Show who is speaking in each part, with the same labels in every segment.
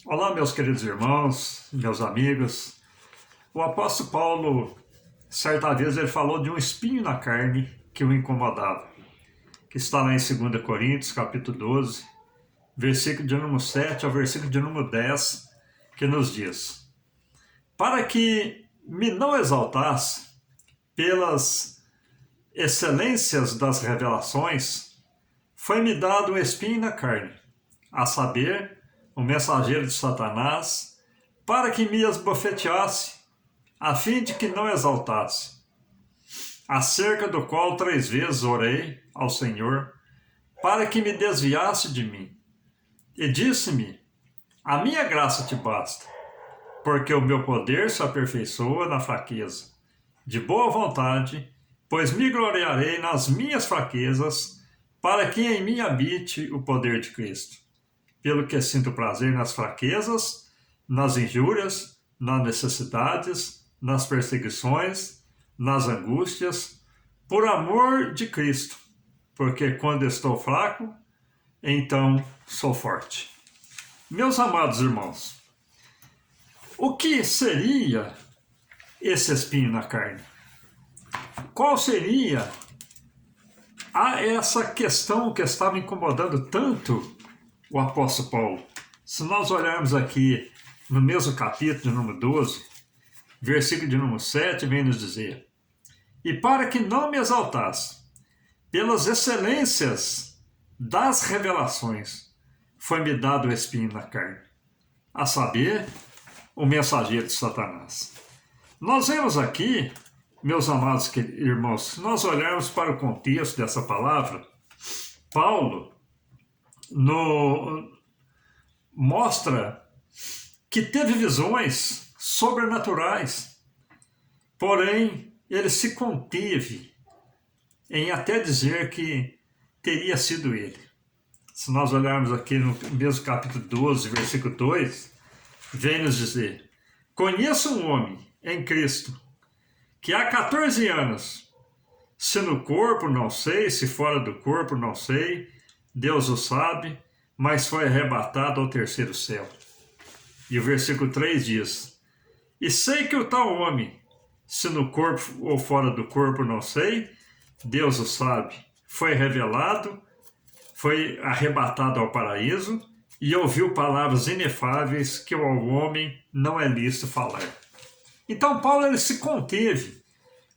Speaker 1: Olá, meus queridos irmãos, meus amigos. O apóstolo Paulo, certa vez, ele falou de um espinho na carne que o incomodava, que está lá em 2 Coríntios, capítulo 12, versículo de número 7 ao versículo de número 10, que nos diz: Para que me não exaltasse pelas excelências das revelações, foi-me dado um espinho na carne, a saber, o mensageiro de Satanás, para que me esbofeteasse, a fim de que não exaltasse, acerca do qual 3 vezes orei ao Senhor, para que me desviasse de mim. E disse-me: a minha graça te basta, porque o meu poder se aperfeiçoa na fraqueza. De boa vontade, pois me gloriarei nas minhas fraquezas, para que em mim habite o poder de Cristo. Pelo que sinto prazer nas fraquezas, nas injúrias, nas necessidades, nas perseguições, nas angústias, por amor de Cristo, porque quando estou fraco, então sou forte. Meus amados irmãos, o que seria esse espinho na carne? Qual seria essa questão que estava incomodando tanto o apóstolo Paulo? Se nós olharmos aqui no mesmo capítulo, de número 12, versículo de número 7, vem nos dizer: E para que não me exaltasse pelas excelências das revelações, foi-me dado o espinho na carne, a saber, o mensageiro de Satanás. Nós vemos aqui, meus amados irmãos, se nós olharmos para o contexto dessa palavra, Paulo mostra que teve visões sobrenaturais, porém ele se conteve em até dizer que teria sido ele. Se nós olharmos aqui no mesmo capítulo 12, versículo 2, vem nos dizer: Conheço um homem em Cristo que há 14 anos, se no corpo não sei, se fora do corpo não sei, Deus o sabe, mas foi arrebatado ao terceiro céu. E o versículo 3 diz: E sei que o tal homem, se no corpo ou fora do corpo não sei, Deus o sabe, foi revelado, foi arrebatado ao paraíso e ouviu palavras inefáveis que ao homem não é lícito falar. Então Paulo ele se conteve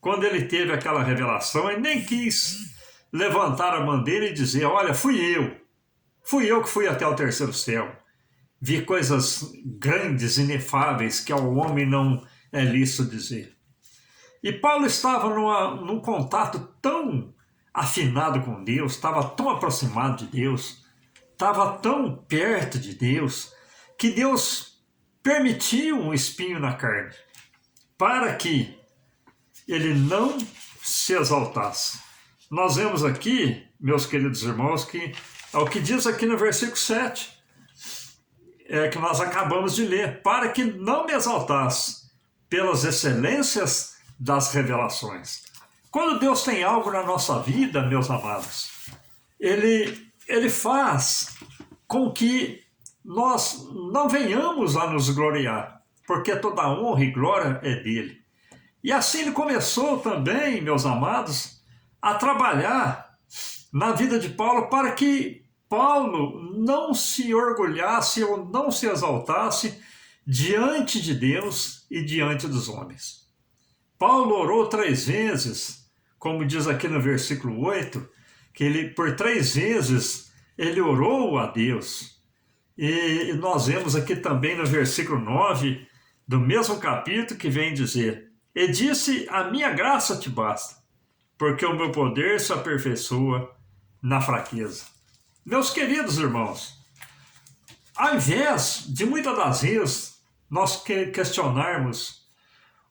Speaker 1: quando ele teve aquela revelação e nem quis levantar a bandeira e dizer: olha, fui eu que fui até o terceiro céu, vi coisas grandes, inefáveis que ao homem não é lícito dizer. E Paulo estava num contato tão afinado com Deus, estava tão aproximado de Deus, estava tão perto de Deus, que Deus permitiu um espinho na carne, para que ele não se exaltasse. Nós vemos aqui, meus queridos irmãos, que é o que diz aqui no versículo 7, que nós acabamos de ler: para que não me exaltasse pelas excelências das revelações. Quando Deus tem algo na nossa vida, meus amados, Ele faz com que nós não venhamos a nos gloriar, porque toda honra e glória é dele. E assim Ele começou também, meus amados, a trabalhar na vida de Paulo para que Paulo não se orgulhasse ou não se exaltasse diante de Deus e diante dos homens. Paulo orou 3 vezes, como diz aqui no versículo 8, que ele, por 3 vezes, ele orou a Deus. E nós vemos aqui também no versículo 9, do mesmo capítulo, que vem dizer: E disse, a minha graça te basta, porque o meu poder se aperfeiçoa na fraqueza. Meus queridos irmãos, ao invés de muitas das vezes nós questionarmos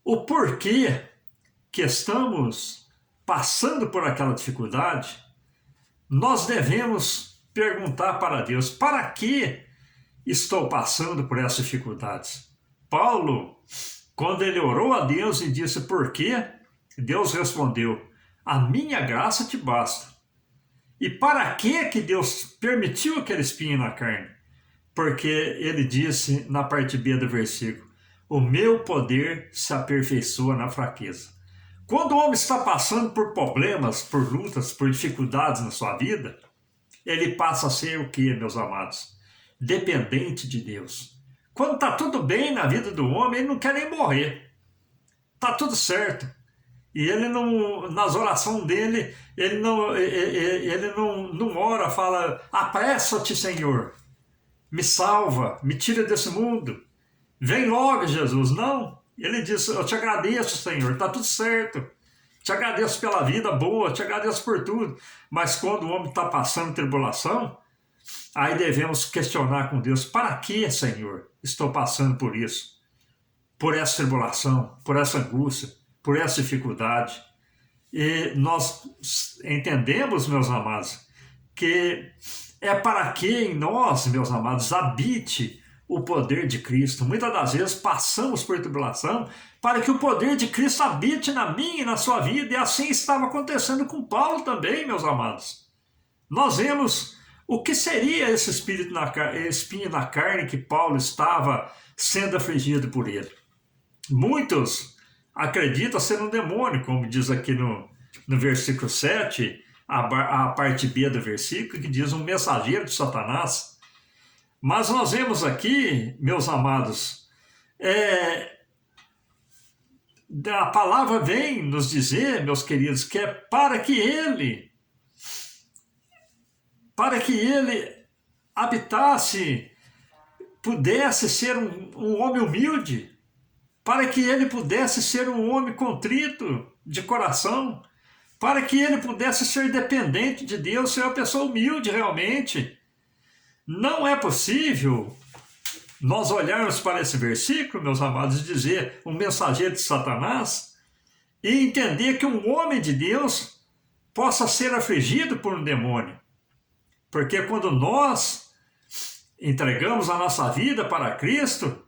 Speaker 1: o porquê que estamos passando por aquela dificuldade, nós devemos perguntar para Deus: para que estou passando por essas dificuldades? Paulo, quando ele orou a Deus e disse por quê, Deus respondeu: a minha graça te basta. E para que Deus permitiu aquele espinho na carne? porque ele disse na parte B do versículo: o meu poder se aperfeiçoa na fraqueza. Quando o homem está passando por problemas, por lutas, por dificuldades na sua vida, ele passa a ser o que, meus amados? Dependente de Deus. Quando está tudo bem na vida do homem, ele não quer nem morrer. Está tudo certo. E ele não, nas orações dele, ele não ora, fala: apressa-te, Senhor, me salva, me tira desse mundo, vem logo, Jesus. Não, ele diz: eu te agradeço, Senhor, está tudo certo, te agradeço pela vida boa, te agradeço por tudo. Mas quando o homem está passando tribulação, aí devemos questionar com Deus: para que, Senhor, estou passando por isso? Por essa tribulação, por essa angústia, por essa dificuldade. E nós entendemos, meus amados, que é para que em nós, meus amados, habite o poder de Cristo. Muitas das vezes passamos por tribulação para que o poder de Cristo habite na minha e na sua vida, e assim estava acontecendo com Paulo também, meus amados. Nós vemos o que seria esse espinho na carne que Paulo estava sendo afligido por ele. Muitos acreditam ser um demônio, como diz aqui no versículo 7, a parte B do versículo, que diz um mensageiro de Satanás. Mas nós vemos aqui, meus amados, a palavra vem nos dizer, meus queridos, que é para que ele habitasse, pudesse ser um homem humilde, para que ele pudesse ser um homem contrito de coração, para que ele pudesse ser dependente de Deus, ser uma pessoa humilde realmente. Não é possível nós olharmos para esse versículo, meus amados, e dizer um mensageiro de Satanás, e entender que um homem de Deus possa ser afligido por um demônio. Porque quando nós entregamos a nossa vida para Cristo,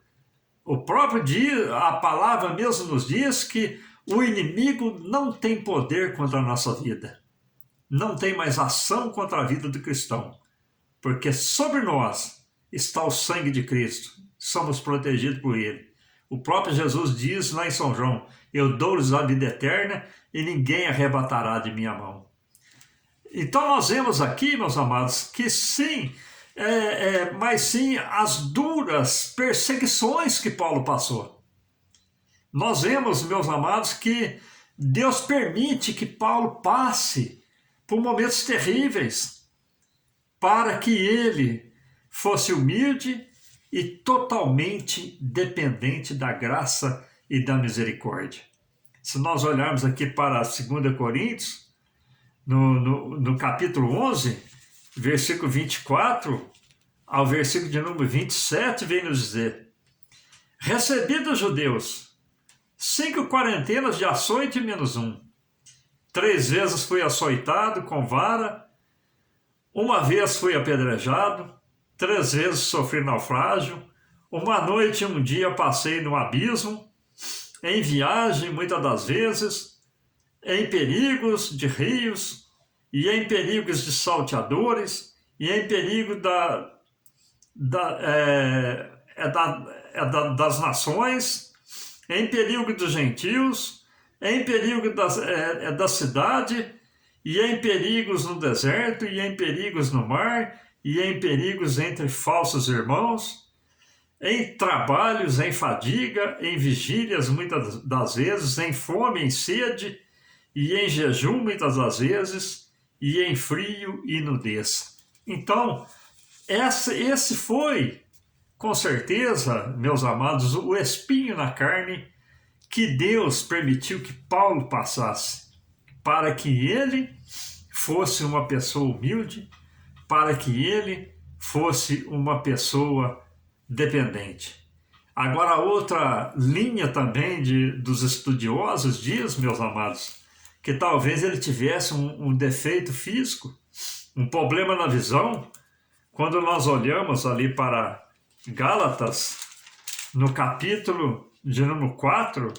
Speaker 1: o próprio dia, a palavra mesmo nos diz que o inimigo não tem poder contra a nossa vida. Não tem mais ação contra a vida do cristão. Porque sobre nós está o sangue de Cristo. Somos protegidos por ele. O próprio Jesus diz lá em São João: eu dou-lhes a vida eterna e ninguém arrebatará de minha mão. Então nós vemos aqui, meus amados, que sim, mas sim as duras perseguições que Paulo passou. Nós vemos, meus amados, que Deus permite que Paulo passe por momentos terríveis para que ele fosse humilde e totalmente dependente da graça e da misericórdia. Se nós olharmos aqui para 2 Coríntios, no capítulo 11, versículo 24 ao versículo de número 27, vem nos dizer: recebi dos judeus 5 quarentenas de açoite menos 1. 3 vezes fui açoitado com vara, 1 vez fui apedrejado, 3 vezes sofri naufrágio, 1 noite e 1 dia passei no abismo, em viagem muitas das vezes, em perigos de rios, e em perigos de salteadores, e em perigo das nações, em perigo dos gentios, em perigo da cidade, e em perigos no deserto, e em perigos no mar, e em perigos entre falsos irmãos, em trabalhos, em fadiga, em vigílias muitas das vezes, em fome, em sede, e em jejum muitas das vezes, e em frio e nudez. Então, esse foi, com certeza, meus amados, o espinho na carne que Deus permitiu que Paulo passasse, para que ele fosse uma pessoa humilde, para que ele fosse uma pessoa dependente. Agora, outra linha também dos estudiosos diz, meus amados, que talvez ele tivesse um defeito físico, um problema na visão. Quando nós olhamos ali para Gálatas, no capítulo de número 4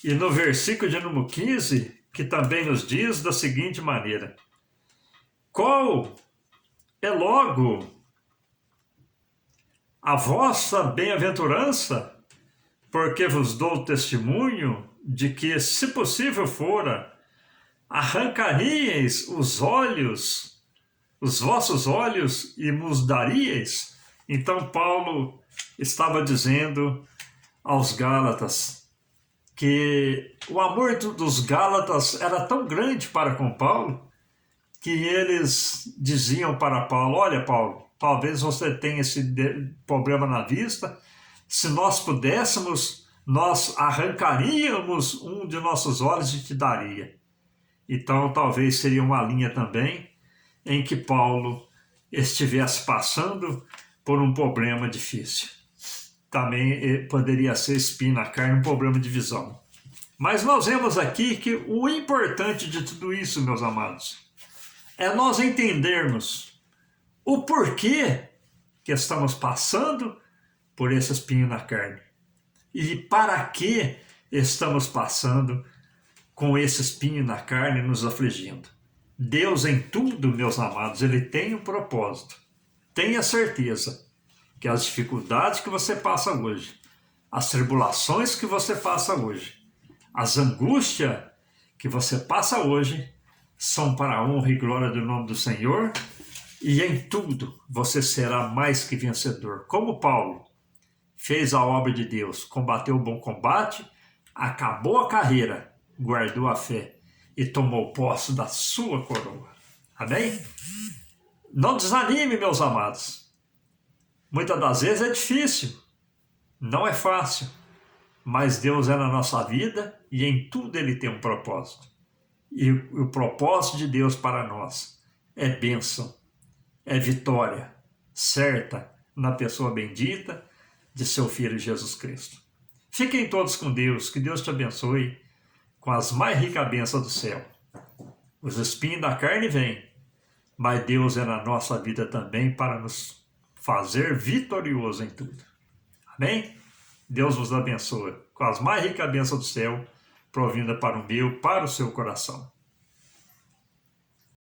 Speaker 1: e no versículo de número 15, que também nos diz da seguinte maneira: qual é logo a vossa bem-aventurança, porque vos dou testemunho de que, se possível fora, arrancaríeis os vossos olhos e nos daríeis. Então Paulo estava dizendo aos Gálatas que o amor dos Gálatas era tão grande para com Paulo que eles diziam para Paulo: olha, Paulo, talvez você tenha esse problema na vista, se nós pudéssemos, nós arrancaríamos um de nossos olhos e te daria. Então talvez seria uma linha também em que Paulo estivesse passando por um problema difícil. Também poderia ser espinho na carne, um problema de visão. Mas nós vemos aqui que o importante de tudo isso, meus amados, é nós entendermos o porquê que estamos passando por esse espinho na carne e para que estamos passando com esse espinho na carne nos afligindo. Deus em tudo, meus amados, Ele tem um propósito. Tenha certeza que as dificuldades que você passa hoje, as tribulações que você passa hoje, as angústias que você passa hoje, são para a honra e glória do nome do Senhor, e em tudo você será mais que vencedor. Como Paulo fez a obra de Deus, combateu o bom combate, acabou a carreira, guardou a fé e tomou posse da sua coroa. Amém? Não desanime, meus amados. Muitas das vezes é difícil, não é fácil, mas Deus é na nossa vida e em tudo Ele tem um propósito. E o propósito de Deus para nós é bênção, é vitória certa na pessoa bendita de seu Filho Jesus Cristo. Fiquem todos com Deus, que Deus te abençoe com as mais ricas bênçãos do céu. Os espinhos da carne vêm, mas Deus é na nossa vida também para nos fazer vitorioso em tudo. Amém? Deus vos abençoe com as mais ricas bênçãos do céu, provinda para o meu, para o seu coração.